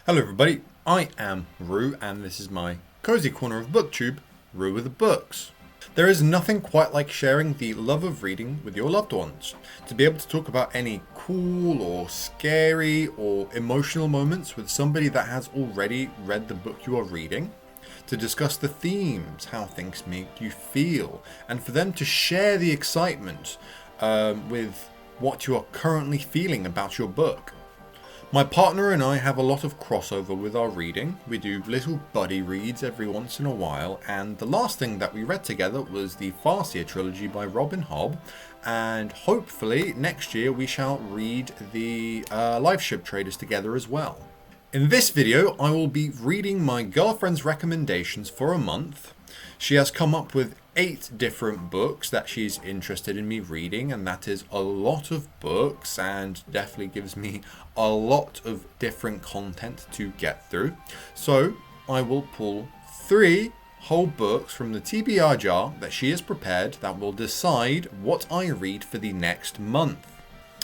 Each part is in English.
Hello everybody, I am Rue and this is my cozy corner of booktube, Rue with the Books. There is nothing quite like sharing the love of reading with your loved ones. To be able to talk about any cool or scary or emotional moments with somebody that has already read the book you are reading. To discuss the themes, how things make you feel, and for them to share the excitement with what you are currently feeling about your book. My partner and I have a lot of crossover with our reading. We do little buddy reads every once in a while, and the last thing that we read together was the Farseer trilogy by Robin Hobb, and hopefully next year we shall read the Life Ship Traders together as well. In this video I will be reading my girlfriend's recommendations for a month. She has come up with 8 different books that she's interested in me reading, and that is a lot of books and definitely gives me a lot of different content to get through. So I will pull 3 whole books from the TBR jar that she has prepared that will decide what I read for the next month.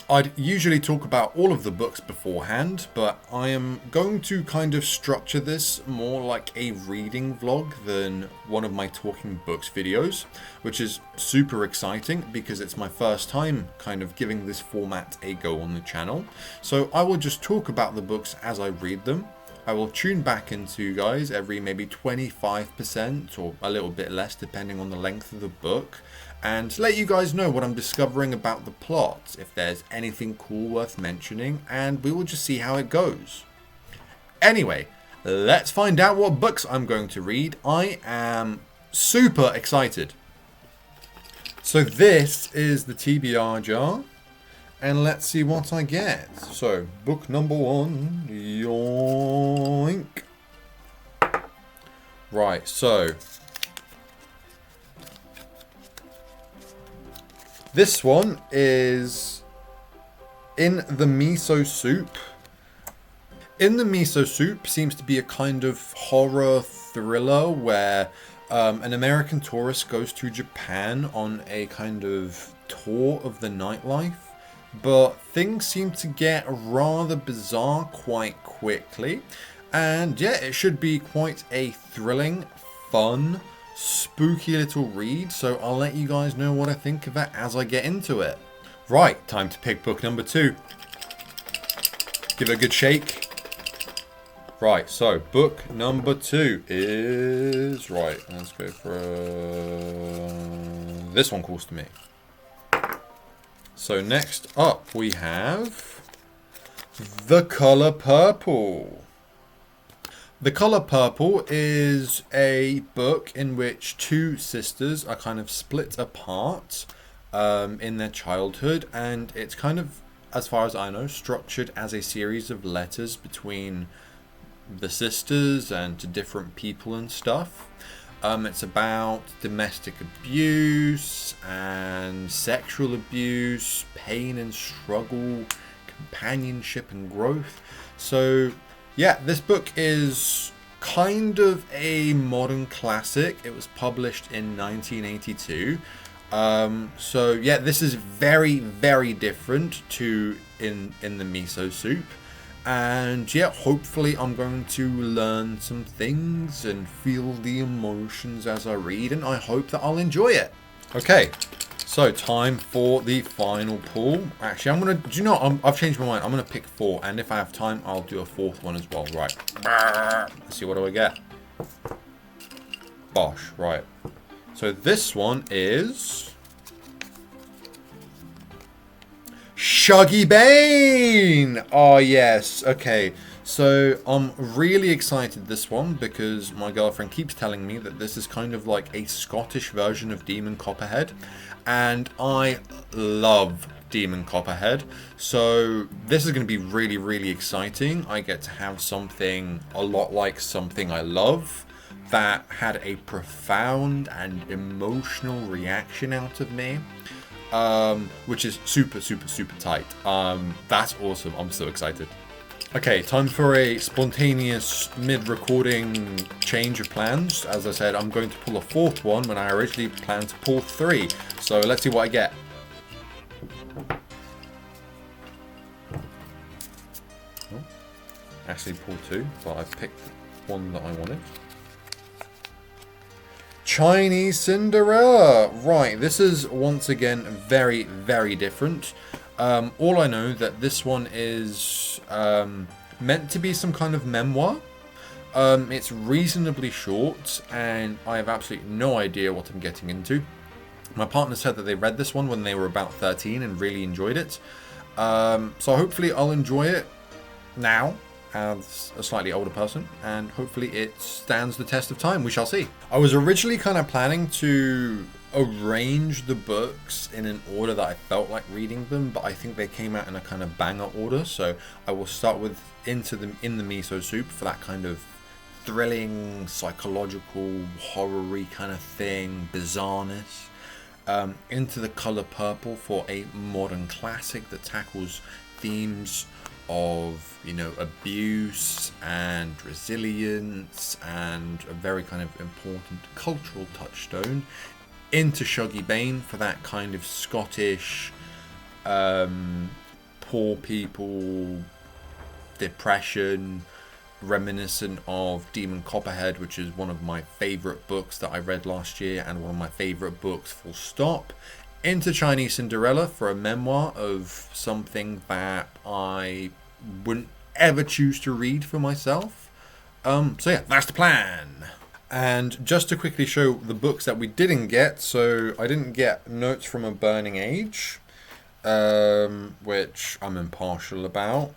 I'd usually talk about all of the books beforehand, but I am going to kind of structure this more like a reading vlog than one of my talking books videos, which is super exciting because it's my first time kind of giving this format a go on the channel. So I will just talk about the books as I read them. I will tune back into you guys every maybe 25% or a little bit less depending on the length of the book, and let you guys know what I'm discovering about the plot, if there's anything cool worth mentioning, and we will just see how it goes. Anyway, let's find out what books I'm going to read. I am super excited. So this is the TBR jar. And let's see what I get. So, book number 1. Yoink. Right, so. This one is In the Miso Soup. In the Miso Soup seems to be a kind of horror thriller where an American tourist goes to Japan on a kind of tour of the nightlife. But things seem to get rather bizarre quite quickly. And yeah, it should be quite a thrilling, fun, spooky little read. So I'll let you guys know what I think of it as I get into it. Right, time to pick book number 2. Give it a good shake. Right, so book number 2 is... Right, let's go for... This one calls to me. So next up we have The Color Purple. The Color Purple is a book in which 2 sisters are kind of split apart in their childhood, and it's kind of, as far as I know, structured as a series of letters between the sisters and to different people and stuff. It's about domestic abuse and sexual abuse, pain and struggle, companionship and growth. So yeah, this book is kind of a modern classic. It was published in 1982. So yeah, this is very, very different to In the Miso Soup. And yeah, hopefully I'm going to learn some things and feel the emotions as I read, and I hope that I'll enjoy it. Okay, so time for the final pull. Actually, I'm gonna, do you know, I've changed my mind. I'm gonna pick 4, and if I have time, I'll do a 4th one as well. Right, let's see, what do I get? Bosh, right. So this one is Shuggy Bane! Oh yes, okay. So I'm really excited this one because my girlfriend keeps telling me that this is kind of like a Scottish version of Demon Copperhead, and I love Demon Copperhead. So this is going to be really, really exciting. I get to have something a lot like Something I Love that had a profound and emotional reaction out of me. Which is super, super, super tight. That's awesome. I'm so excited. Okay, time for a spontaneous mid-recording change of plans. As I said, I'm going to pull a 4th one when I originally planned to pull 3. So let's see what I get. actually pull two, but I picked one that I wanted. Chinese Cinderella! Right, this is once again very, very different. All I know that this one is meant to be some kind of memoir. It's reasonably short, and I have absolutely no idea what I'm getting into. My partner said that they read this one when they were about 13 and really enjoyed it. So hopefully I'll enjoy it now as a slightly older person, and hopefully it stands the test of time. We shall see. I was originally kind of planning to arrange the books in an order that I felt like reading them, but I think they came out in a kind of banger order, so I will start with Into the Miso Soup for that kind of thrilling, psychological, horror-y kind of thing, bizarreness. Into the Color Purple for a modern classic that tackles themes of, you know, abuse and resilience and a very kind of important cultural touchstone. Into Shuggy Bane for that kind of Scottish poor people depression, reminiscent of Demon Copperhead, which is one of my favourite books that I read last year and one of my favourite books full stop. Into Chinese Cinderella for a memoir of something that I wouldn't ever choose to read for myself. So yeah, that's the plan. And just to quickly show the books that we didn't get, so I didn't get Notes from a Burning Age, which I'm impartial about.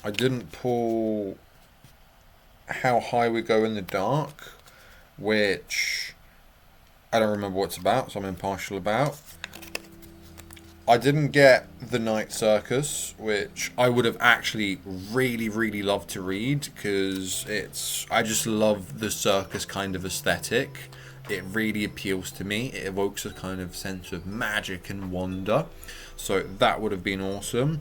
I didn't pull How High We Go in the Dark, which I don't remember what it's about, so I'm impartial about. I didn't get The Night Circus, which I would have actually really, really loved to read, because I just love the circus kind of aesthetic. It really appeals to me. It evokes a kind of sense of magic and wonder. So that would have been awesome.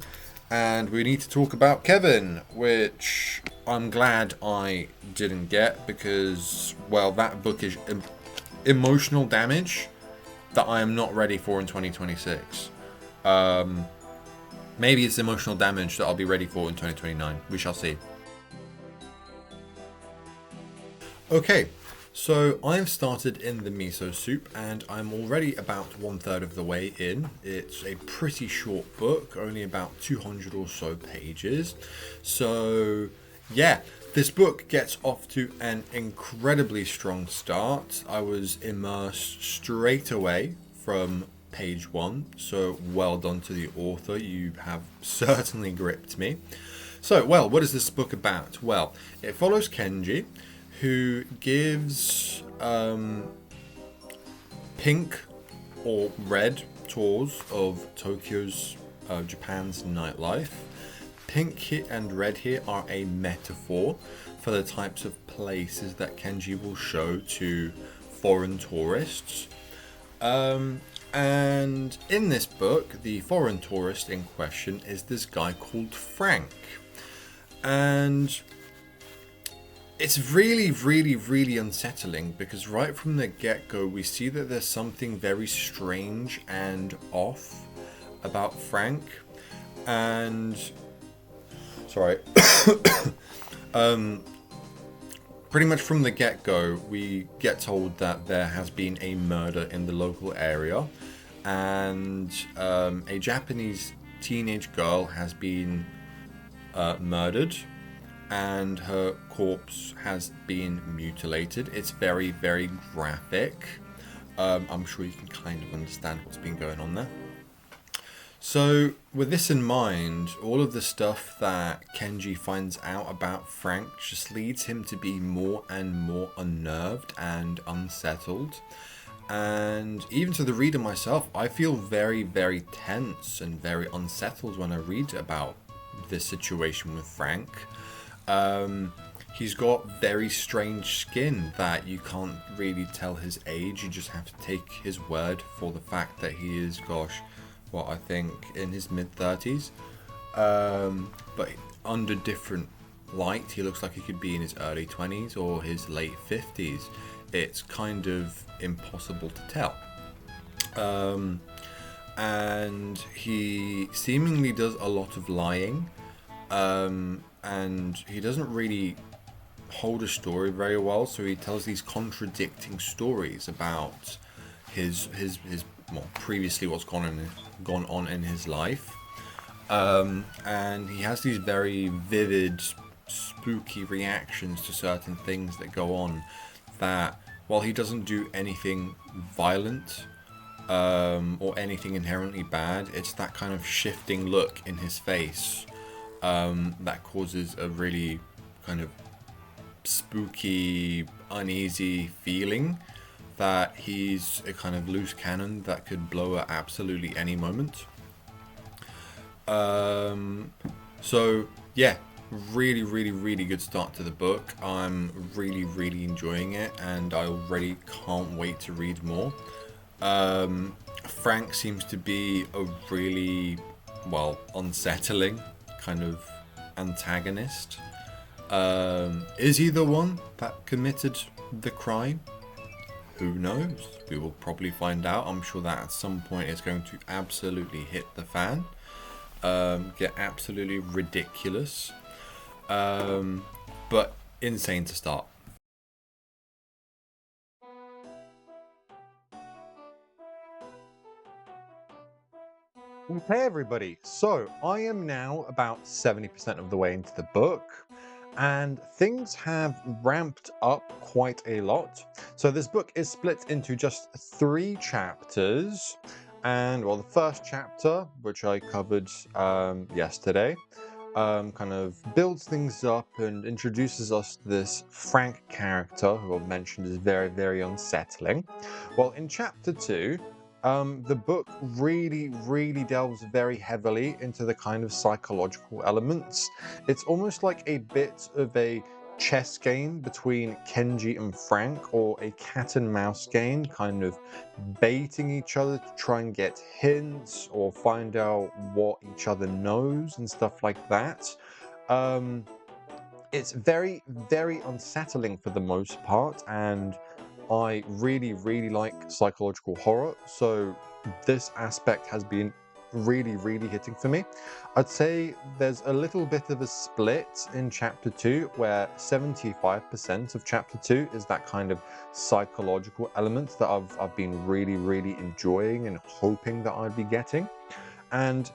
And we need to talk about Kevin, which I'm glad I didn't get, because, well, that book is emotional damage that I am not ready for in 2026. Maybe it's emotional damage that I'll be ready for in 2029. We shall see. Okay, so I've started in the miso soup and I'm already about 1/3 of the way in. It's a pretty short book, only about 200 or so pages. So yeah, this book gets off to an incredibly strong start. I was immersed straight away from page 1, so well done to the author. You have certainly gripped me. So, well, what is this book about? Well, it follows Kenji, who gives pink or red tours of Tokyo's, Japan's nightlife. Pink here and red here are a metaphor for the types of places that Kenji will show to foreign tourists. And in this book, the foreign tourist in question is this guy called Frank. And it's really, really, really unsettling, because right from the get-go, we see that there's something very strange and off about Frank. And sorry. Pretty much from the get-go, we get told that there has been a murder in the local area, and a Japanese teenage girl has been murdered, and her corpse has been mutilated. It's very, very graphic. I'm sure you can kind of understand what's been going on there. So, with this in mind, all of the stuff that Kenji finds out about Frank just leads him to be more and more unnerved and unsettled. And even to the reader myself, I feel very, very tense and very unsettled when I read about this situation with Frank. He's got very strange skin that you can't really tell his age. You just have to take his word for the fact that he is, gosh, what I think in his mid-30s, but under different light he looks like he could be in his early 20s or his late 50s. It's kind of impossible to tell. And he seemingly does a lot of lying, and and he doesn't really hold a story very well, so he tells these contradicting stories about his well, previously what's gone on in his life, and he has these very vivid, spooky reactions to certain things that go on, that while he doesn't do anything violent or anything inherently bad, it's that kind of shifting look in his face that causes a really kind of spooky, uneasy feeling that he's a kind of loose cannon that could blow at absolutely any moment. So yeah, really good start to the book. I'm really enjoying it, and I already can't wait to read more. Frank seems to be a really, well, unsettling kind of antagonist. Is he the one that committed the crime? Who knows? We will probably find out. I'm sure that at some point it's going to absolutely hit the fan. Get absolutely ridiculous. But insane to start. Okay, everybody. So I am now about 70% of the way into the book, and things have ramped up quite a lot. So this book is split into just 3 chapters, and well, the first chapter, which I covered yesterday, kind of builds things up and introduces us to this Frank character, who I mentioned is very unsettling. Well, in chapter 2, the book really delves very heavily into the kind of psychological elements. It's almost like a bit of a chess game between Kenji and Frank, or a cat and mouse game, kind of baiting each other to try and get hints or find out what each other knows and stuff like that. It's very unsettling for the most part, and I really like psychological horror, so this aspect has been really hitting for me. I'd say there's a little bit of a split in chapter 2, where 75% of chapter 2 is that kind of psychological element that I've been really enjoying and hoping that I'd be getting. And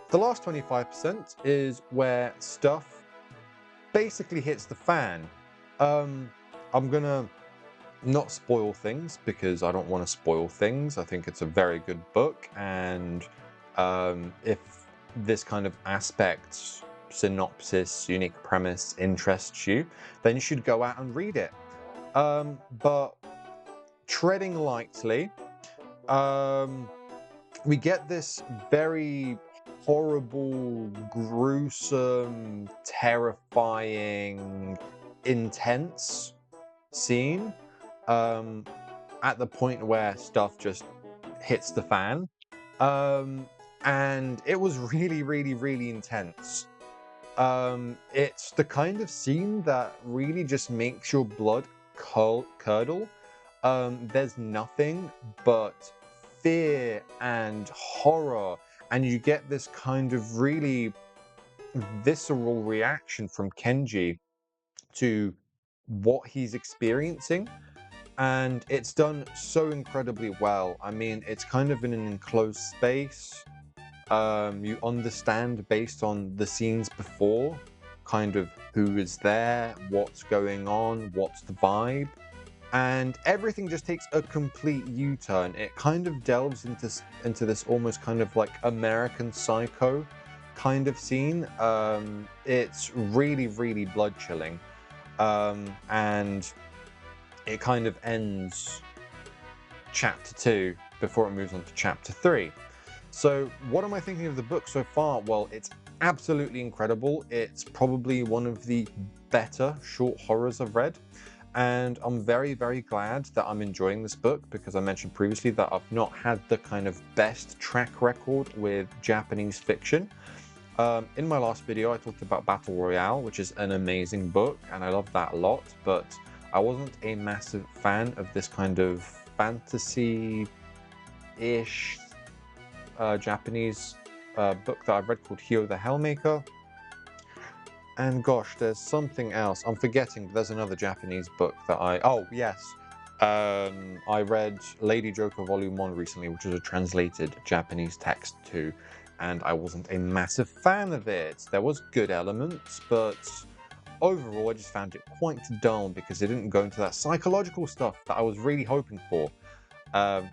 the last 25% is where stuff basically hits the fan. I'm gonna not spoil things, because I don't want to spoil things. I think it's a very good book, and if this kind of aspect, synopsis, unique premise interests you, then you should go out and read it. But treading lightly, we get this very horrible, gruesome, terrifying, intense scene at the point where stuff just hits the fan, and it was really intense. It's the kind of scene that really just makes your blood curdle. There's nothing but fear and horror, and you get this kind of really visceral reaction from Kenji to what he's experiencing, and it's done so incredibly well. I mean, it's kind of in an enclosed space. You understand based on the scenes before, kind of who is there, what's going on, what's the vibe, and everything just takes a complete U-turn. It kind of delves into this almost kind of like American Psycho kind of scene. It's really blood chilling, and it kind of ends chapter 2 before it moves on to chapter 3. So what am I thinking of the book so far? Well, it's absolutely incredible. It's probably one of the better short horrors I've read, and I'm very glad that I'm enjoying this book, because I mentioned previously that I've not had the kind of best track record with Japanese fiction. In my last video I talked about Battle Royale, which is an amazing book, and I love that a lot, but I wasn't a massive fan of this kind of fantasy-ish Japanese book that I've read called Hyo the Hellmaker. And gosh, there's something else. I'm forgetting. There's another Japanese book that oh, yes. I read Lady Joker Volume 1 recently, which was a translated Japanese text too, and I wasn't a massive fan of it. There was good elements, but overall I just found it quite dull because it didn't go into that psychological stuff that I was really hoping for,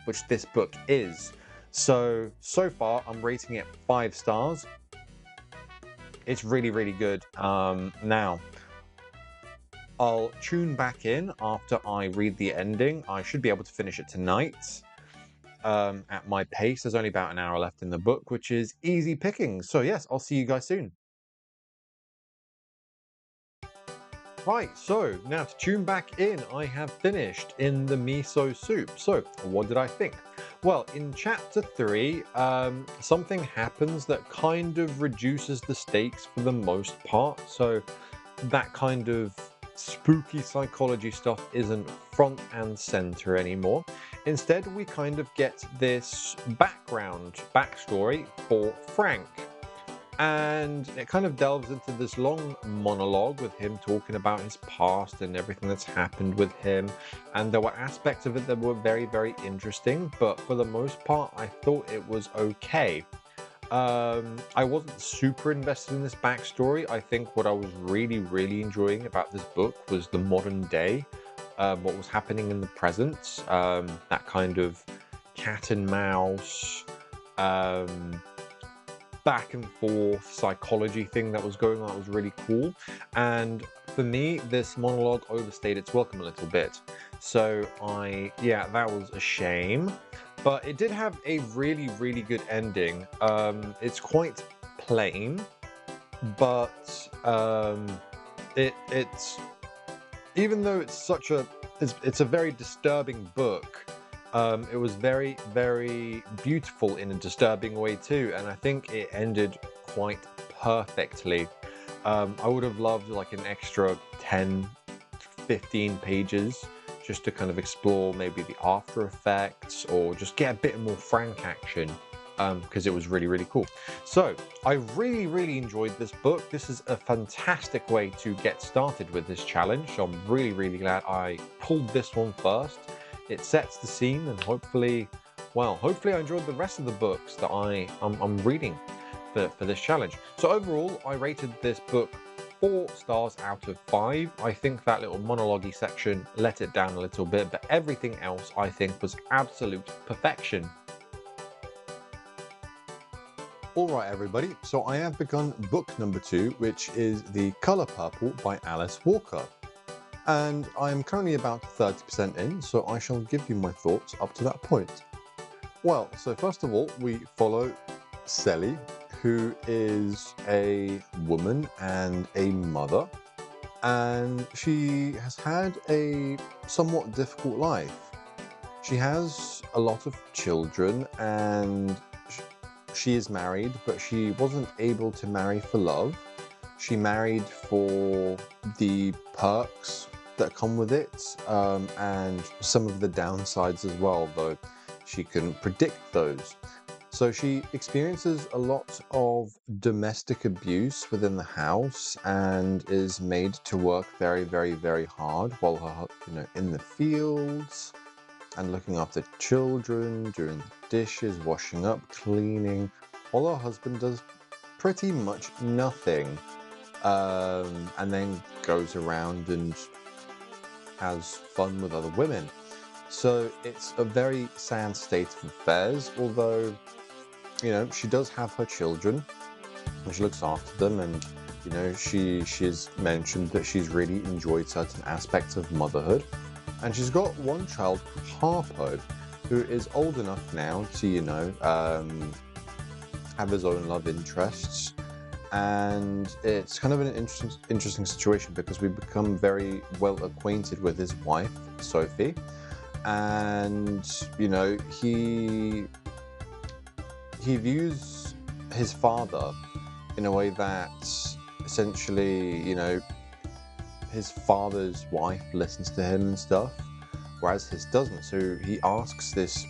which this book is. So far I'm rating it 5 stars. It's really, really good. Now, I'll tune back in after I read the ending. I should be able to finish it tonight at my pace. There's only about an hour left in the book, which is easy pickings. So yes, I'll see you guys soon. Right, so now to tune back in, I have finished In the Miso Soup. So what did I think? Well, in chapter 3, something happens that kind of reduces the stakes for the most part. So that kind of spooky psychology stuff isn't front and center anymore. Instead, we kind of get this backstory for Frank. And it kind of delves into this long monologue with him talking about his past and everything that's happened with him. And there were aspects of it that were very, very interesting, but for the most part, I thought it was okay. I wasn't super invested in this backstory. I think what I was really, really enjoying about this book was the modern day, what was happening in the present, that kind of cat and mouse, back and forth psychology thing that was going on. That was really cool. And for me, this monologue overstayed its welcome a little bit. So that was a shame. But it did have a really, really good ending. It's quite plain, but it's even though it's a very disturbing book. It was very, very beautiful in a disturbing way too, and I think it ended quite perfectly. I would have loved like an extra 10, 15 pages just to kind of explore maybe the after effects or just get a bit more Frank action, because it was really, really cool. So I really, really enjoyed this book. This is a fantastic way to get started with this challenge. So I'm really, really glad I pulled this one first. It sets the scene, and hopefully I enjoyed the rest of the books that I'm reading for this challenge. So overall, I rated this book 4 stars out of 5. I think that little monologue-y section let it down a little bit, but everything else I think was absolute perfection. Alright everybody, so I have begun book number 2, which is The Colour Purple by Alice Walker. And I am currently about 30% in, so I shall give you my thoughts up to that point. Well, so first of all, we follow Sally, who is a woman and a mother, and she has had a somewhat difficult life. She has a lot of children, and she is married, but she wasn't able to marry for love. She married for the perks that come with it, and some of the downsides as well, though she couldn't predict those. So she experiences a lot of domestic abuse within the house and is made to work very, very, very hard while her, in the fields and looking after children, doing the dishes, washing up, cleaning, while her husband does pretty much nothing, and then goes around and has fun with other women. So it's a very sad state of affairs, although, she does have her children and she looks after them, and, she's mentioned that she's really enjoyed certain aspects of motherhood. And she's got one child called Harpo, who is old enough now to, have his own love interests. And it's kind of an interesting situation because we become very well acquainted with his wife, Sophie, and he views his father in a way that essentially, his father's wife listens to him and stuff, whereas his doesn't. So he asks this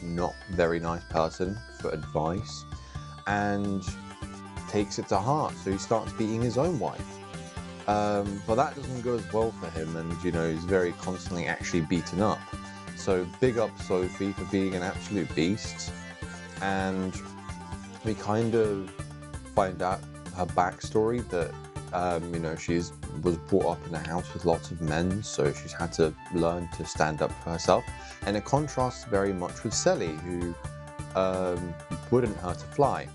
not very nice person for advice and takes it to heart. So he starts beating his own wife. But that doesn't go as well for him, and he's very constantly actually beaten up. So big up Sophie for being an absolute beast, and we kind of find out her backstory that she's was brought up in a house with lots of men, so she's had to learn to stand up for herself, and it contrasts very much with Sally, who wouldn't hurt a fly.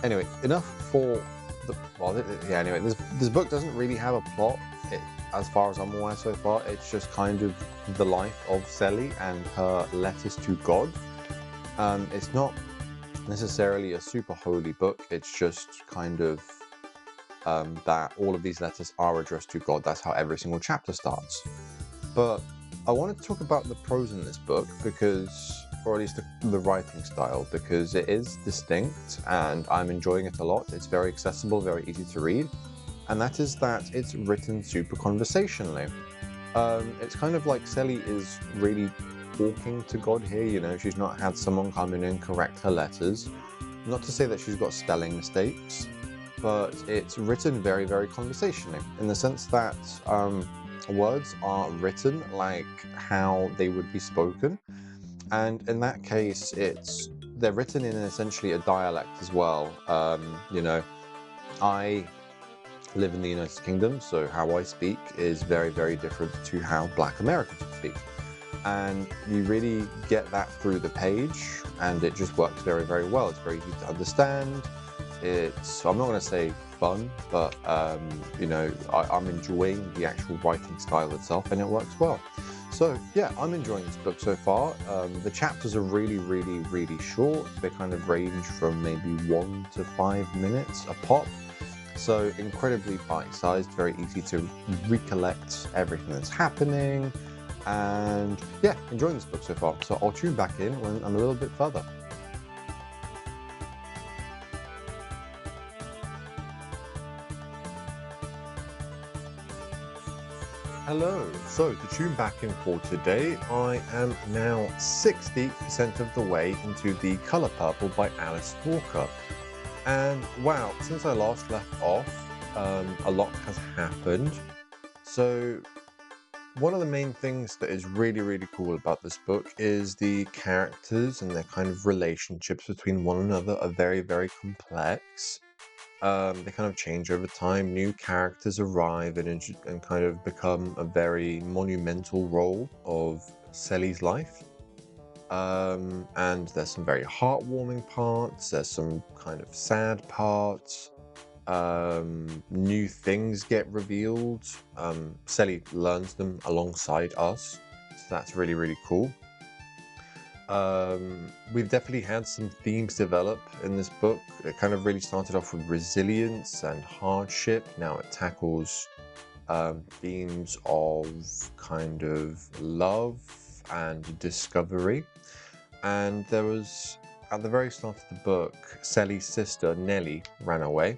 Anyway, enough for anyway, this book doesn't really have a plot, as far as I'm aware so far. It's just kind of the life of Sally and her letters to God. It's not necessarily a super holy book, it's just kind of that all of these letters are addressed to God. That's how every single chapter starts. But I wanted to talk about the prose in this book, or at least the writing style, because it is distinct and I'm enjoying it a lot. It's very accessible, very easy to read, and that is that it's written super conversationally. It's kind of like Sally is really talking to God here. She's not had someone come in and correct her letters. Not to say that she's got spelling mistakes, but it's written very, very conversationally, in the sense that words are written like how they would be spoken. And in that case, they're written in essentially a dialect as well. I live in the United Kingdom, so how I speak is very, very different to how Black Americans speak. And you really get that through the page, and it just works very, very well. It's very easy to understand. I'm not going to say fun, but I'm enjoying the actual writing style itself, and it works well. So yeah, I'm enjoying this book so far. The chapters are really, really, really short. They kind of range from maybe 1 to 5 minutes a pop. So incredibly bite-sized, very easy to recollect everything that's happening. And yeah, enjoying this book so far. So I'll tune back in when I'm a little bit further. Hello, so to tune back in for today, I am now 60% of the way into The Colour Purple by Alice Walker. And wow, since I last left off, a lot has happened. So one of the main things that is really, really cool about this book is the characters and their kind of relationships between one another are very, very complex. They kind of change over time. New characters arrive and kind of become a very monumental role of Sally's life. And there's some very heartwarming parts. There's some kind of sad parts. New things get revealed. Sally learns them alongside us, so that's really, really cool. We've definitely had some themes develop in this book. It kind of really started off with resilience and hardship. Now it tackles themes of kind of love and discovery. And there was, at the very start of the book, Sally's sister Nellie ran away.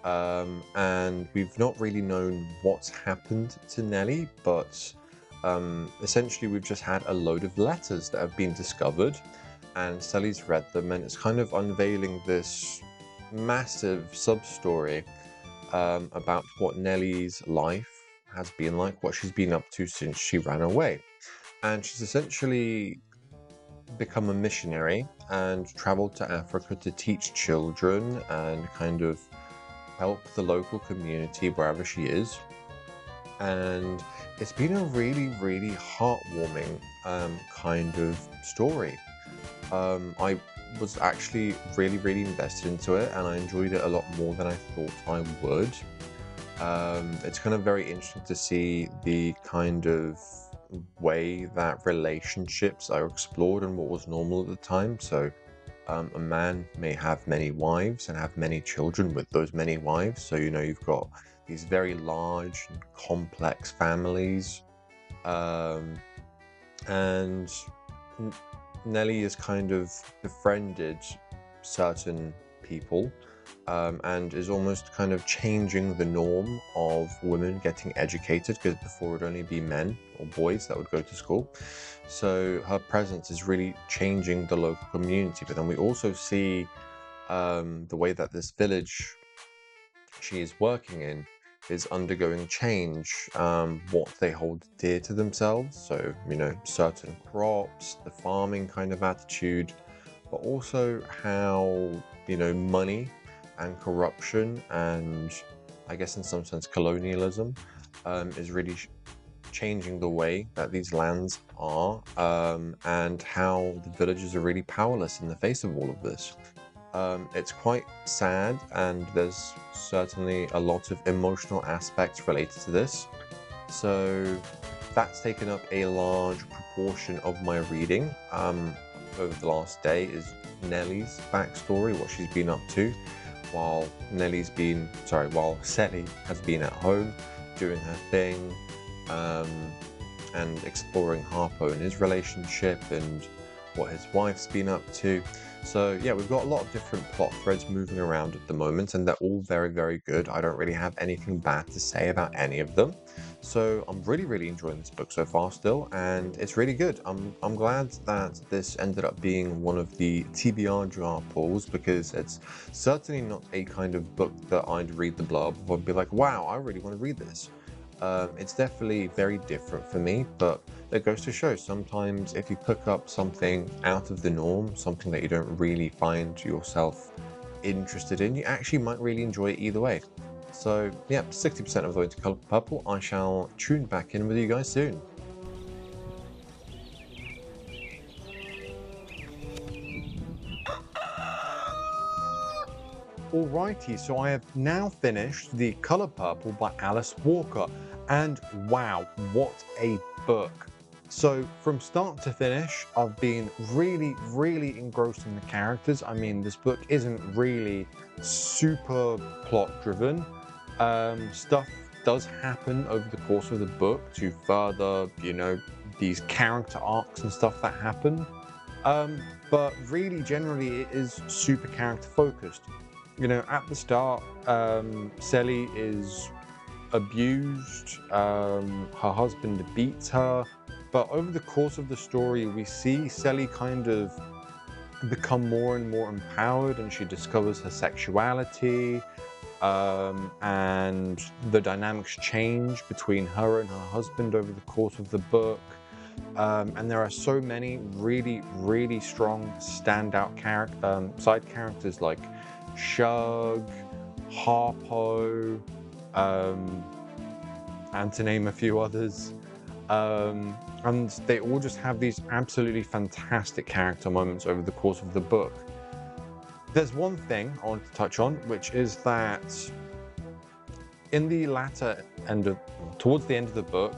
And we've not really known what's happened to Nellie, but essentially we've just had a load of letters that have been discovered, and Sally's read them, and it's kind of unveiling this massive sub-story about what Nellie's life has been like, what she's been up to since she ran away. And she's essentially become a missionary and traveled to Africa to teach children and kind of help the local community wherever she is. And it's been a really, really heartwarming kind of story. I was actually really, really invested into it, and I enjoyed it a lot more than I thought I would. It's kind of very interesting to see the kind of way that relationships are explored and what was normal at the time. So a man may have many wives and have many children with those many wives. So, you've got these very large and complex families. And Nellie has kind of befriended certain people and is almost kind of changing the norm of women getting educated, because before it would only be men or boys that would go to school. So her presence is really changing the local community. But then we also see the way that this village she is working in is undergoing change, what they hold dear to themselves. So, certain crops, the farming kind of attitude, but also how, money and corruption and I guess in some sense colonialism is really changing the way that these lands are, and how the villagers are really powerless in the face of all of this. It's quite sad, and there's certainly a lot of emotional aspects related to this. So that's taken up a large proportion of my reading over the last day is Nellie's backstory, what she's been up to, while Sally has been at home doing her thing, and exploring Harpo and his relationship and what his wife's been up to. So yeah, we've got a lot of different plot threads moving around at the moment, and they're all very, very good. I don't really have anything bad to say about any of them. So I'm really, really enjoying this book so far still, and it's really good. I'm glad that this ended up being one of the TBR jar pulls, because it's certainly not a kind of book that I'd read the blurb of and be like, wow, I really want to read this. It's definitely very different for me, but that goes to show sometimes if you pick up something out of the norm, something that you don't really find yourself interested in, you actually might really enjoy it either way. So yeah, 60% of the way to Colour Purple. I shall tune back in with you guys soon. Alrighty, so I have now finished The Colour Purple by Alice Walker, and wow, what a book. So from start to finish, I've been really, really engrossed in the characters. I mean, this book isn't really super plot driven. Stuff does happen over the course of the book to further, these character arcs and stuff that happen. But really, generally, it is super character focused. At the start, Sally is abused, her husband beats her, but over the course of the story, we see Sally kind of become more and more empowered, and she discovers her sexuality, and the dynamics change between her and her husband over the course of the book. And there are so many really, really strong standout side characters like Shug, Harpo, and to name a few others. And they all just have these absolutely fantastic character moments over the course of the book. There's one thing I want to touch on, which is that in the towards the end of the book,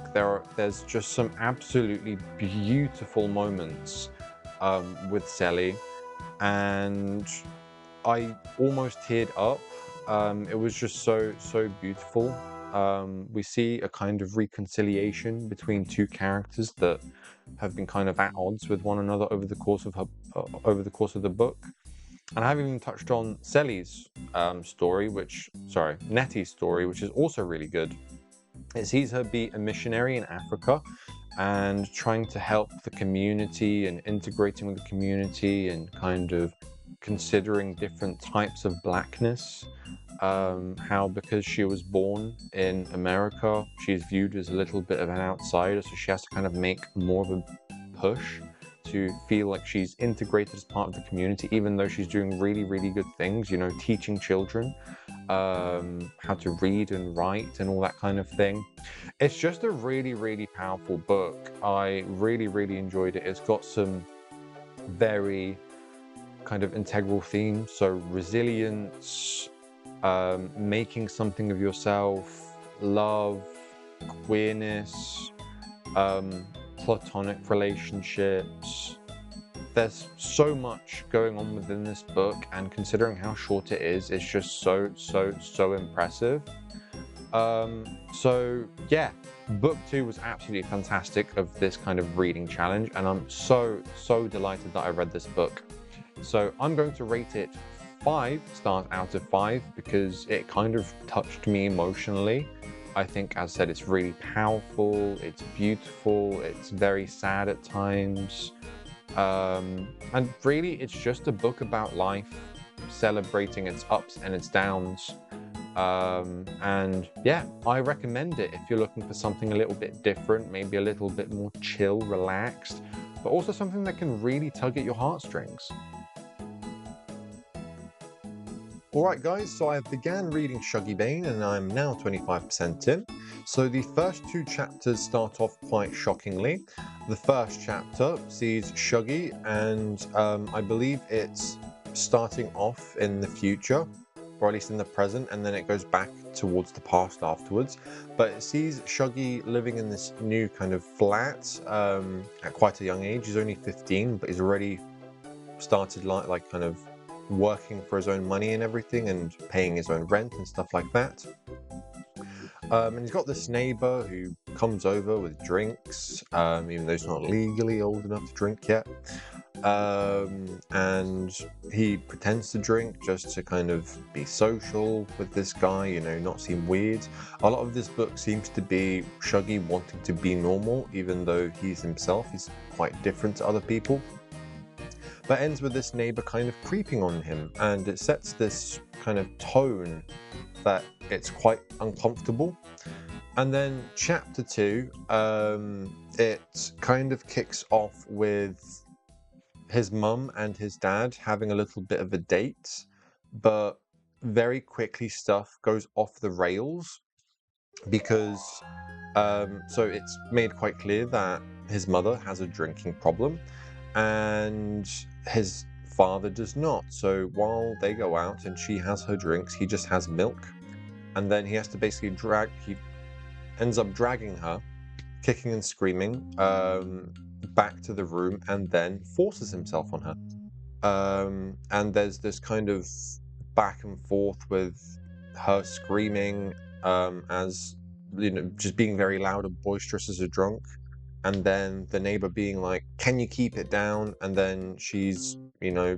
there's just some absolutely beautiful moments with Sally, and I almost teared up. It was just so beautiful. We see a kind of reconciliation between two characters that have been kind of at odds with one another over the course of the book. And I haven't even touched on Nettie's story, which is also really good. It sees her be a missionary in Africa and trying to help the community and integrating with the community and kind of considering different types of blackness. How because she was born in America, she's viewed as a little bit of an outsider, so she has to kind of make more of a push to feel like she's integrated as part of the community, even though she's doing really, really good things, teaching children how to read and write and all that kind of thing. It's just a really, really powerful book. I really, really enjoyed it. It's got some very kind of integral themes, so resilience, making something of yourself, love, queerness, platonic relationships. There's so much going on within this book, and considering how short it is, it's just so impressive. So yeah, book 2 was absolutely fantastic of this kind of reading challenge, and I'm so delighted that I read this book. So I'm going to rate it 5 stars out of 5 because it kind of touched me emotionally. I think, as I said, it's really powerful, it's beautiful, it's very sad at times. And really, it's just a book about life, celebrating its ups and its downs. And yeah, I recommend it if you're looking for something a little bit different, maybe a little bit more chill, relaxed, but also something that can really tug at your heartstrings. Alright guys, so I began reading Shuggy Bane and I'm now 25% in. So the first two chapters start off quite shockingly. The first chapter sees Shuggy and I believe it's starting off in the future, or at least in the present, and then it goes back towards the past afterwards. But it sees Shuggy living in this new kind of flat at quite a young age. He's only 15, but he's already started like kind of working for his own money and everything and paying his own rent and stuff like that. And he's got this neighbor who comes over with drinks, even though he's not legally old enough to drink yet. And he pretends to drink just to kind of be social with this guy, you know, not seem weird. A lot of this book seems to be Shuggy wanting to be normal, even though he's quite different to other people. But ends with this neighbor kind of creeping on him, and it sets this kind of tone that it's quite uncomfortable. And then chapter 2, it kind of kicks off with his mum and his dad having a little bit of a date, but very quickly stuff goes off the rails because so it's made quite clear that his mother has a drinking problem and his father does not. So while they go out and she has her drinks, he just has milk, and then he has to basically he ends up dragging her, kicking and screaming, back to the room, and then forces himself on her. And there's this kind of back and forth with her screaming, as you know, just being very loud and boisterous as a drunk, and then the neighbor being like, "Can you keep it down?" And then she's, you know,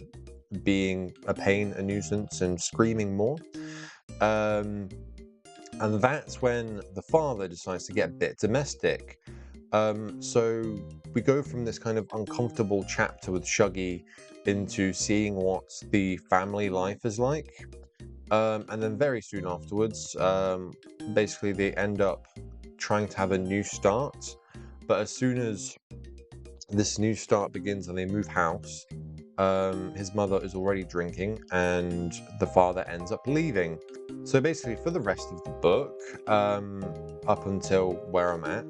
being a pain, a nuisance, and screaming more. And that's when the father decides to get a bit domestic. So we go from this kind of uncomfortable chapter with Shuggy into seeing what the family life is like. And then very soon afterwards, basically they end up trying to have a new start. But as soon as this new start begins and they move house, his mother is already drinking and the father ends up leaving. So basically for the rest of the book, up until where I'm at,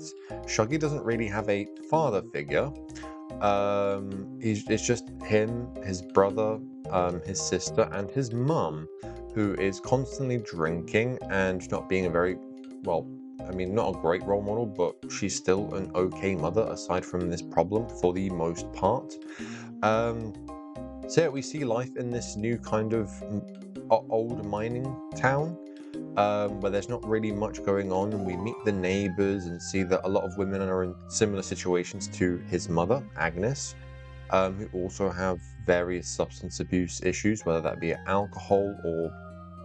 Shuggy doesn't really have a father figure. It's just him, his brother, his sister, and his mum, who is constantly drinking and not being a very, well, I mean, not a great role model, but she's still an okay mother aside from this problem for the most part. So yeah, we see life in this new kind of old mining town, where there's not really much going on, and we meet the neighbors and see that a lot of women are in similar situations to his mother, Agnes, who also have various substance abuse issues, whether that be alcohol or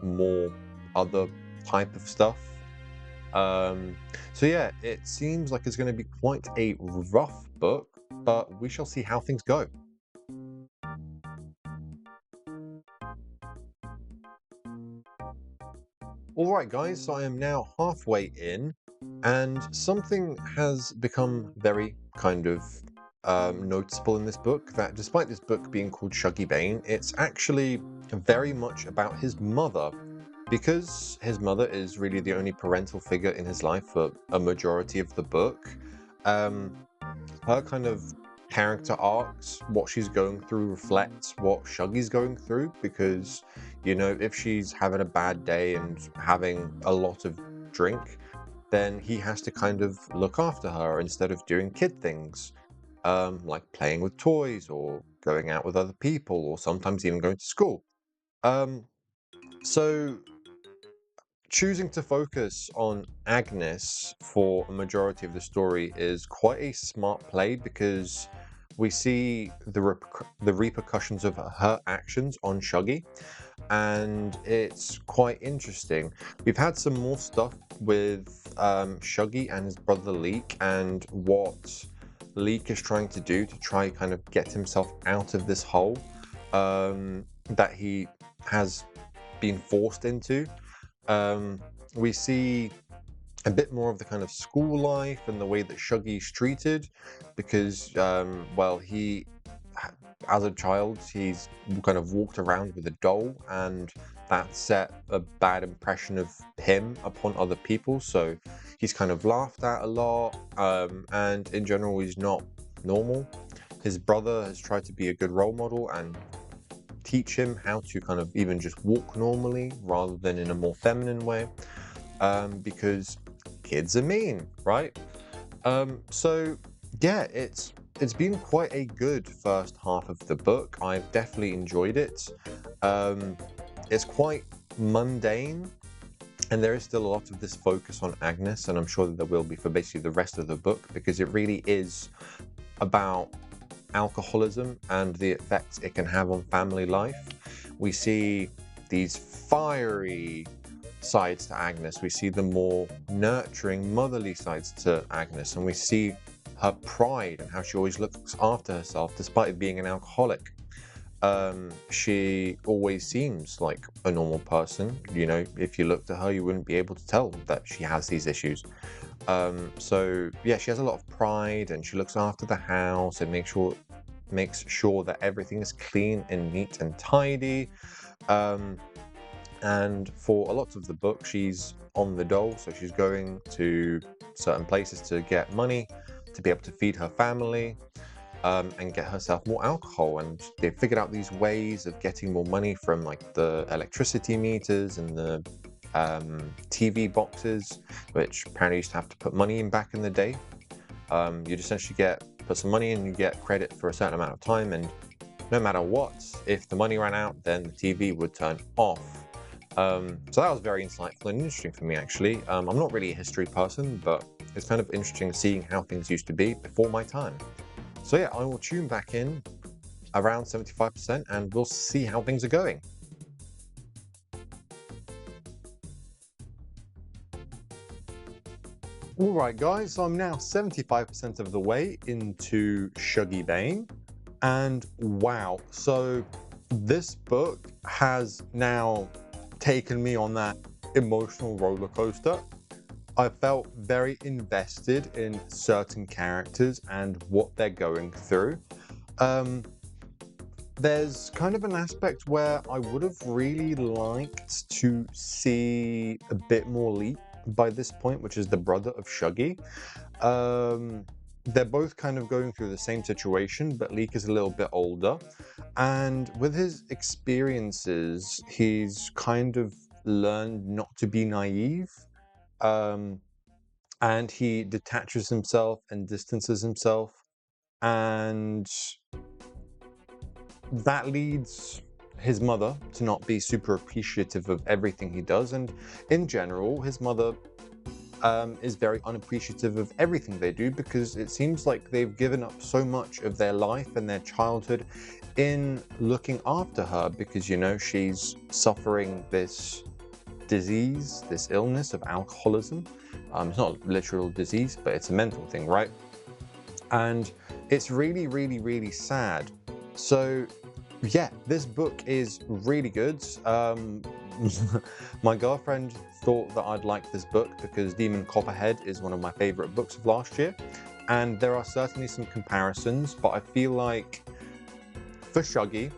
more other type of stuff. So yeah, it seems like it's going to be quite a rough book, but we shall see how things go. Alright guys, so I am now halfway in, and something has become very kind of noticeable in this book, that despite this book being called Shuggy Bane, it's actually very much about his mother, because his mother is really the only parental figure in his life for a majority of the book. Her kind of character arcs, what she's going through, reflects what Shuggy's going through, because, you know, if she's having a bad day and having a lot of drink, then he has to kind of look after her instead of doing kid things, like playing with toys or going out with other people, or sometimes even going to school. So choosing to focus on Agnes for a majority of the story is quite a smart play, because we see the repercussions of her actions on Shuggy, and it's quite interesting. We've had some more stuff with Shuggy and his brother Leek, and what Leek is trying to do to try kind of get himself out of this hole that he has been forced into. We see a bit more of the kind of school life and the way that Shuggy's treated, because, well, as a child, he's kind of walked around with a doll, and that set a bad impression of him upon other people. So he's kind of laughed at a lot, and in general, he's not normal. His brother has tried to be a good role model and teach him how to kind of even just walk normally rather than in a more feminine way, because kids are mean, right? So yeah, it's been quite a good first half of the book. I've definitely enjoyed it. It's quite mundane, and there is still a lot of this focus on Agnes, and I'm sure that there will be for basically the rest of the book, because it really is about alcoholism and the effects it can have on family life. We see these fiery sides to Agnes. We see the more nurturing, motherly sides to Agnes, and we see her pride and how she always looks after herself despite being an alcoholic. She always seems like a normal person. You know, if you looked at her, you wouldn't be able to tell that she has these issues. So yeah, she has a lot of pride, and she looks after the house and makes sure that everything is clean and neat and tidy. And for a lot of the book, she's on the dole, so she's going to certain places to get money to be able to feed her family, and get herself more alcohol. And they figured out these ways of getting more money from like the electricity meters and the TV boxes, which apparently used to have to put money in back in the day. You'd essentially put some money in, you get credit for a certain amount of time, and no matter what, if the money ran out, then the TV would turn off. So that was very insightful and interesting for me, actually. I'm not really a history person, but it's kind of interesting seeing how things used to be before my time. So yeah, I will tune back in around 75% and we'll see how things are going. Alright guys, so I'm now 75% of the way into Shuggy Bane, and wow, so this book has now taken me on that emotional roller coaster. I felt very invested in certain characters and what they're going through. There's kind of an aspect where I would have really liked to see a bit more Leap by this point, which is the brother of Shuggy. They're both kind of going through the same situation, but Leek is a little bit older. And with his experiences, he's kind of learned not to be naive. And he detaches himself and distances himself. And that leads his mother to not be super appreciative of everything he does. And in general, his mother is very unappreciative of everything they do, because it seems like they've given up so much of their life and their childhood in looking after her, because, you know, she's suffering this disease, this illness of alcoholism. It's not a literal disease, but it's a mental thing, right? And it's really, really, really sad. So yeah, this book is really good. My girlfriend thought that I'd like this book because Demon Copperhead is one of my favorite books of last year, and there are certainly some comparisons, but I feel like for Shuggy,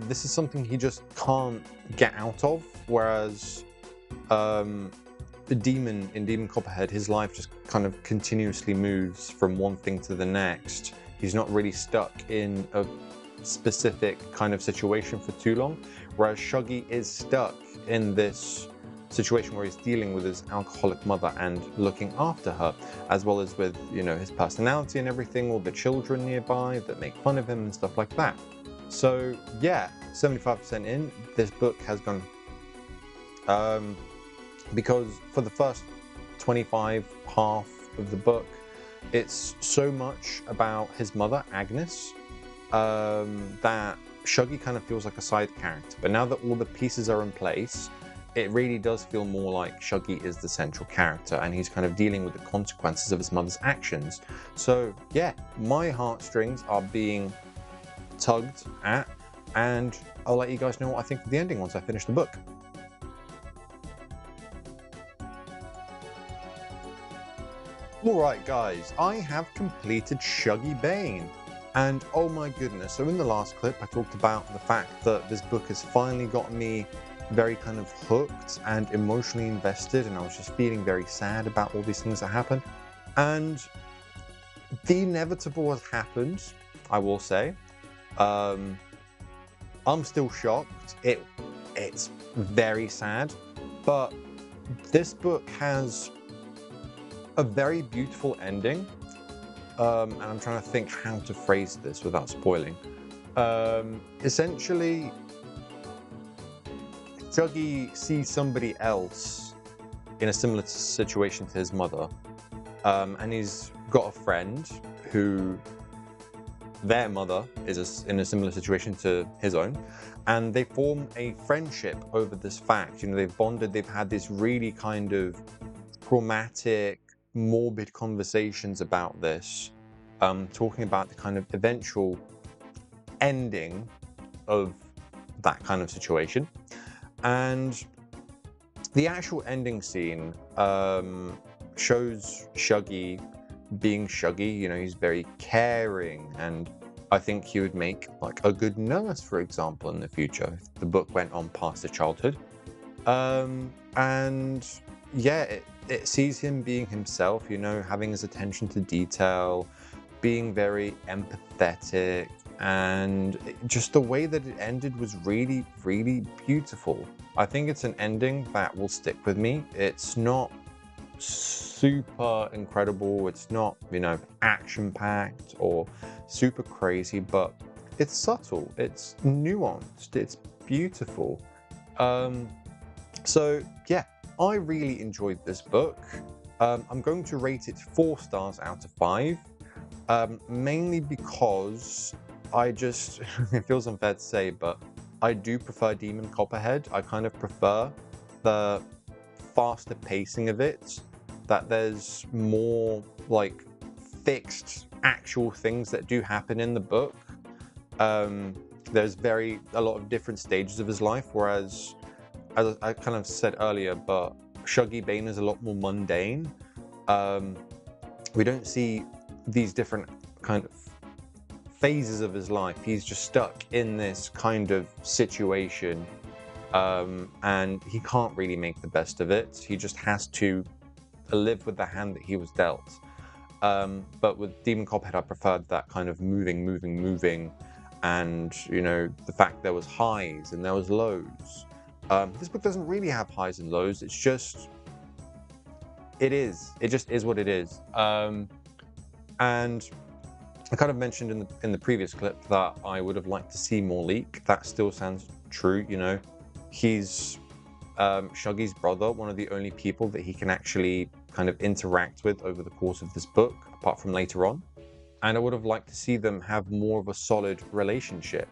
this is something he just can't get out of, whereas the demon in Demon Copperhead, his life just kind of continuously moves from one thing to the next. He's not really stuck in a specific kind of situation for too long, whereas Shuggy is stuck in this situation where he's dealing with his alcoholic mother and looking after her, as well as with, you know, his personality and everything, all the children nearby that make fun of him and stuff like that. So yeah, 75% in, this book has gone, because for the first 25 half of the book, it's so much about his mother, Agnes, that Shuggy kind of feels like a side character. But now that all the pieces are in place, it really does feel more like Shuggy is the central character, and he's kind of dealing with the consequences of his mother's actions. So yeah, my heartstrings are being tugged at, and I'll let you guys know what I think of the ending once I finish the book. Alright guys, I have completed Shuggy Bane. And oh my goodness, so in the last clip I talked about the fact that this book has finally got me very kind of hooked and emotionally invested, and I was just feeling very sad about all these things that happened. And the inevitable has happened, I will say. I'm still shocked. It's very sad, but this book has a very beautiful ending, and I'm trying to think how to phrase this without spoiling. Essentially, Juggy sees somebody else in a similar situation to his mother, and he's got a friend who their mother is in a similar situation to his own, and they form a friendship over this fact. You know, they've bonded, they've had this really kind of traumatic, morbid conversations about this, talking about the kind of eventual ending of that kind of situation. And the actual ending scene shows Shuggy being Shuggy. You know, he's very caring, and I think he would make like a good nurse, for example, in the future if the book went on past his childhood. And yeah, it sees him being himself, you know, having his attention to detail, being very empathetic, and just the way that it ended was really, really beautiful. I think it's an ending that will stick with me. It's not super incredible, it's not, you know, action-packed or super crazy, but it's subtle, it's nuanced, it's beautiful. So yeah, I really enjoyed this book. I'm going to rate it 4 stars out of 5, mainly because I just, it feels unfair to say, but I do prefer Demon Copperhead. I kind of prefer the faster pacing of it, that there's more like fixed actual things that do happen in the book. There's a lot of different stages of his life, whereas, as I kind of said earlier, but Shuggy Bane is a lot more mundane. We don't see these different kind of phases of his life. He's just stuck in this kind of situation, and he can't really make the best of it. He just has to live with the hand that he was dealt. But with Demon Copperhead, I preferred that kind of moving, and, you know, the fact there was highs and there was lows. This book doesn't really have highs and lows. It's just, it just is what it is. And I kind of mentioned in the previous clip that I would have liked to see more Leek. That still sounds true, you know. He's Shuggy's brother, one of the only people that he can actually kind of interact with over the course of this book, apart from later on. And I would have liked to see them have more of a solid relationship.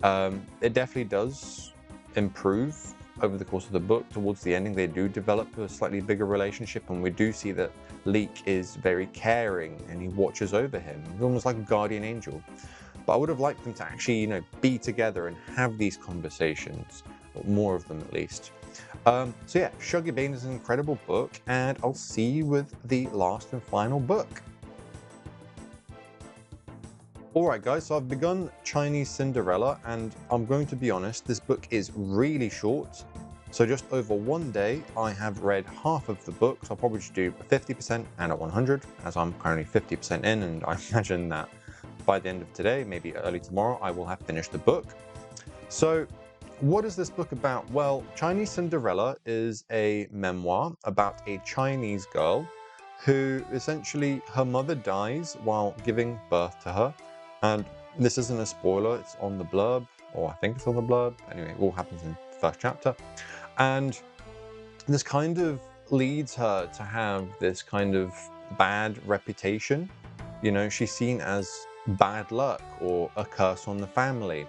It definitely does improve over the course of the book. Towards the ending, they do develop a slightly bigger relationship, and we do see that Leek is very caring and he watches over him. He's almost like a guardian angel. But I would have liked them to actually, you know, be together and have these conversations, or more of them at least. So yeah, Shuggy Bane is an incredible book, and I'll see you with the last and final book. Alright guys, so I've begun Chinese Cinderella, and I'm going to be honest, this book is really short. So just over one day, I have read half of the book, so I'll probably just do a 50% and a 100, as I'm currently 50% in, and I imagine that by the end of today, maybe early tomorrow, I will have finished the book. So what is this book about? Well, Chinese Cinderella is a memoir about a Chinese girl who essentially, her mother dies while giving birth to her. And this isn't a spoiler, it's on the blurb, or I think it's on the blurb. Anyway, it all happens in the first chapter. And this kind of leads her to have this kind of bad reputation. You know, she's seen as bad luck or a curse on the family.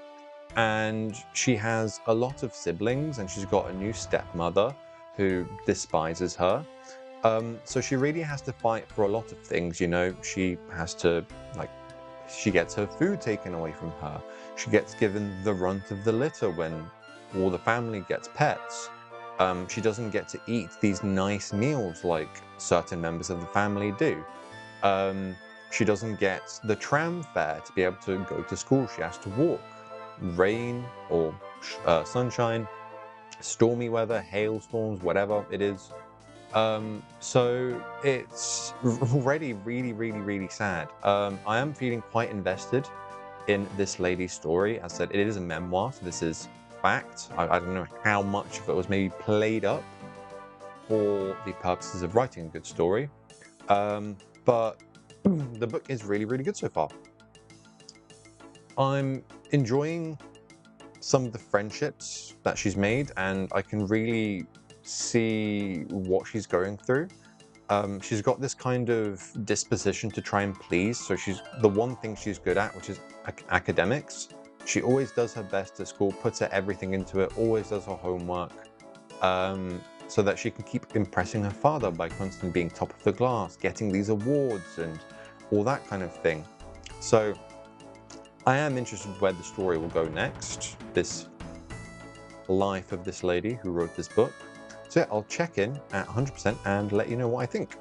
And she has a lot of siblings, and she's got a new stepmother who despises her. So she really has to fight for a lot of things, you know. She has to, like, she gets her food taken away from her. She gets given the runt of the litter when all the family gets pets. She doesn't get to eat these nice meals like certain members of the family do. She doesn't get the tram fare to be able to go to school. She has to walk. Rain or sunshine, stormy weather, hailstorms, whatever it is. So it's already really sad. I am feeling quite invested in this lady's story. As I said, it is a memoir, so this is fact. I don't know how much of it was maybe played up for the purposes of writing a good story. But the book is really good so far. I'm enjoying some of the friendships that she's made, and I can really see what she's going through. She's got this kind of disposition to try and please. So she's the one thing she's good at, which is academics. She always does her best at school, puts her everything into it, always does her homework, so that she can keep impressing her father by constantly being top of the class, getting these awards and all that kind of thing. So I am interested where the story will go next, this life of this lady who wrote this book. So yeah, I'll check in at 100% and let you know what I think.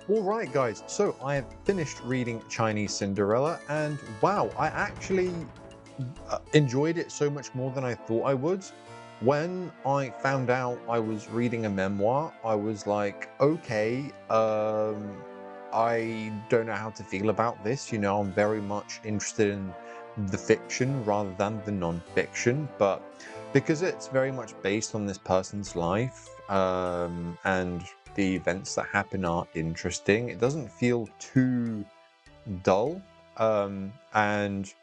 Alright guys, so I have finished reading Chinese Cinderella, and wow, I actually enjoyed it so much more than I thought I would. When I found out I was reading a memoir, I was like, okay, I don't know how to feel about this. You know, I'm very much interested in the fiction rather than the non-fiction, but because it's very much based on this person's life, and the events that happen are interesting, it doesn't feel too dull, and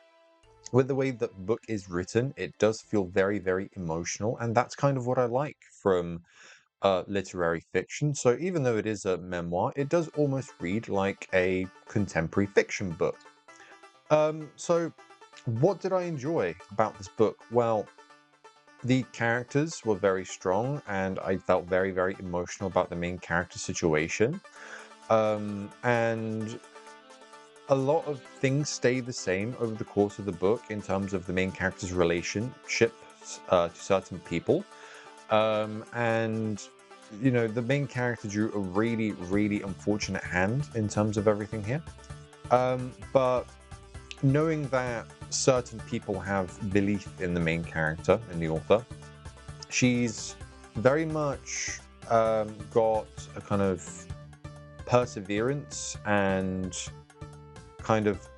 with the way that book is written, it does feel very emotional, and that's kind of what I like from literary fiction. So even though it is a memoir, it does almost read like a contemporary fiction book. So what did I enjoy about this book? Well, the characters were very strong, and I felt very emotional about the main character situation. And a lot of things stay the same over the course of the book in terms of the main character's relationships to certain people. And, you know, the main character drew a really unfortunate hand in terms of everything here. But knowing that certain people have belief in the main character, in the author, she's very much got a kind of perseverance and kind of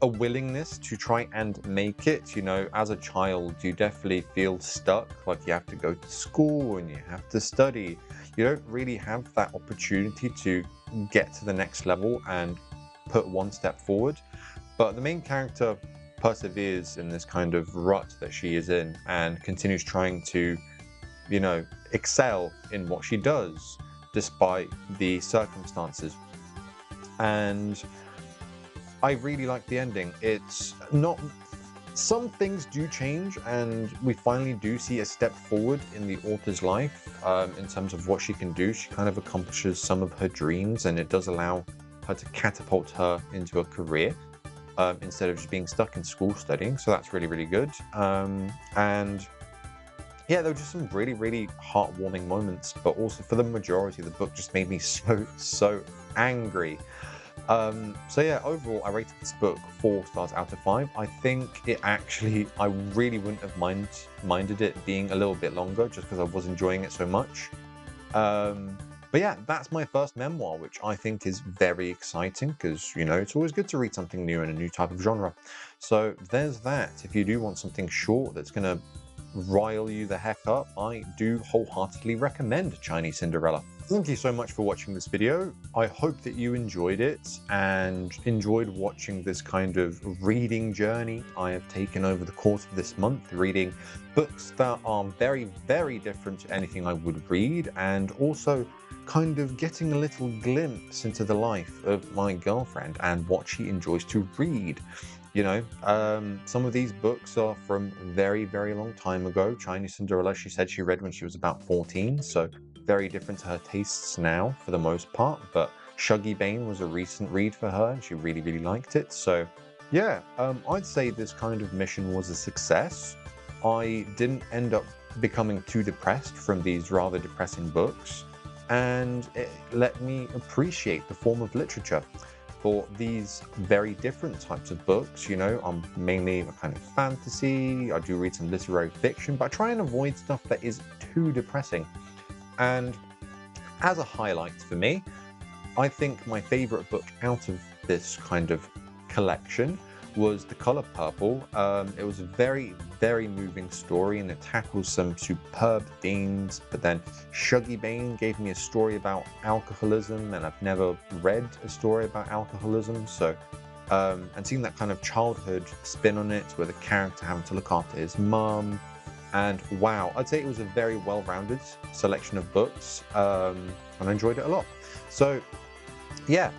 a willingness to try and make it. You know, as a child, you definitely feel stuck, like you have to go to school and you have to study. You don't really have that opportunity to get to the next level and put one step forward. But the main character perseveres in this kind of rut that she is in and continues trying to, you know, excel in what she does despite the circumstances. And I really like the ending. It's not... Some things do change, and we finally do see a step forward in the author's life in terms of what she can do. She kind of accomplishes some of her dreams, and it does allow her to catapult her into a career instead of just being stuck in school studying. So that's really good. And yeah, there were just some really heartwarming moments, but also for the majority of the book just made me so angry. So yeah, overall, I rated this book 4 stars out of 5. I think it actually, I really wouldn't have minded it being a little bit longer just because I was enjoying it so much. But yeah, that's my first memoir, which I think is very exciting because, you know, it's always good to read something new in a new type of genre. So there's that. If you do want something short that's going to rile you the heck up, I do wholeheartedly recommend Chinese Cinderella. Thank you so much for watching this video. I hope that you enjoyed it and enjoyed watching this kind of reading journey I have taken over the course of this month, reading books that are very different to anything I would read, and also kind of getting a little glimpse into the life of my girlfriend and what she enjoys to read. You know, some of these books are from very long time ago. Chinese Cinderella, she said she read when she was about 14, so very different to her tastes now for the most part. But Shuggy Bane was a recent read for her, and she really liked it. So Yeah, I'd say this kind of mission was a success. I didn't end up becoming too depressed from these rather depressing books, and it let me appreciate the form of literature for these very different types of books. You know, I'm mainly a kind of fantasy, I do read some literary fiction, but I try and avoid stuff that is too depressing. And as a highlight for me, I think my favorite book out of this kind of collection was The Color Purple. It was a very, very moving story and it tackles some superb themes. But then Shuggy Bane gave me a story about alcoholism, and I've never read a story about alcoholism. So, and seeing that kind of childhood spin on it, where the character having to look after his mum, and wow, I'd say it was a very well-rounded selection of books, and I enjoyed it a lot. So yeah,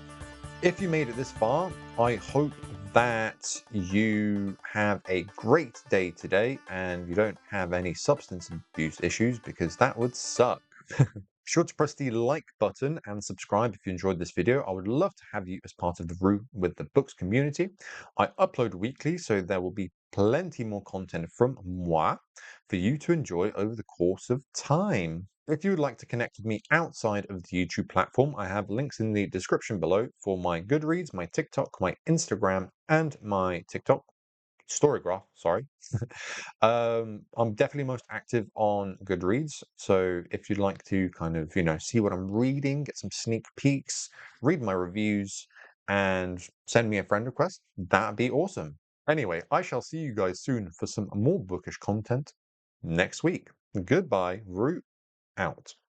if you made it this far, I hope that you have a great day today and you don't have any substance abuse issues, because that would suck. Be sure to press the like button and subscribe if you enjoyed this video. I would love to have you as part of the Root with the Books community. I upload weekly, so there will be plenty more content from moi for you to enjoy over the course of time. If you would like to connect with me outside of the YouTube platform, I have links in the description below for my Goodreads, my TikTok, my Instagram, and my TikTok Storygraph, sorry. I'm definitely most active on Goodreads. So if you'd like to kind of, see what I'm reading, get some sneak peeks, read my reviews, and send me a friend request, that'd be awesome. Anyway, I shall see you guys soon for some more bookish content next week. Goodbye, Root out.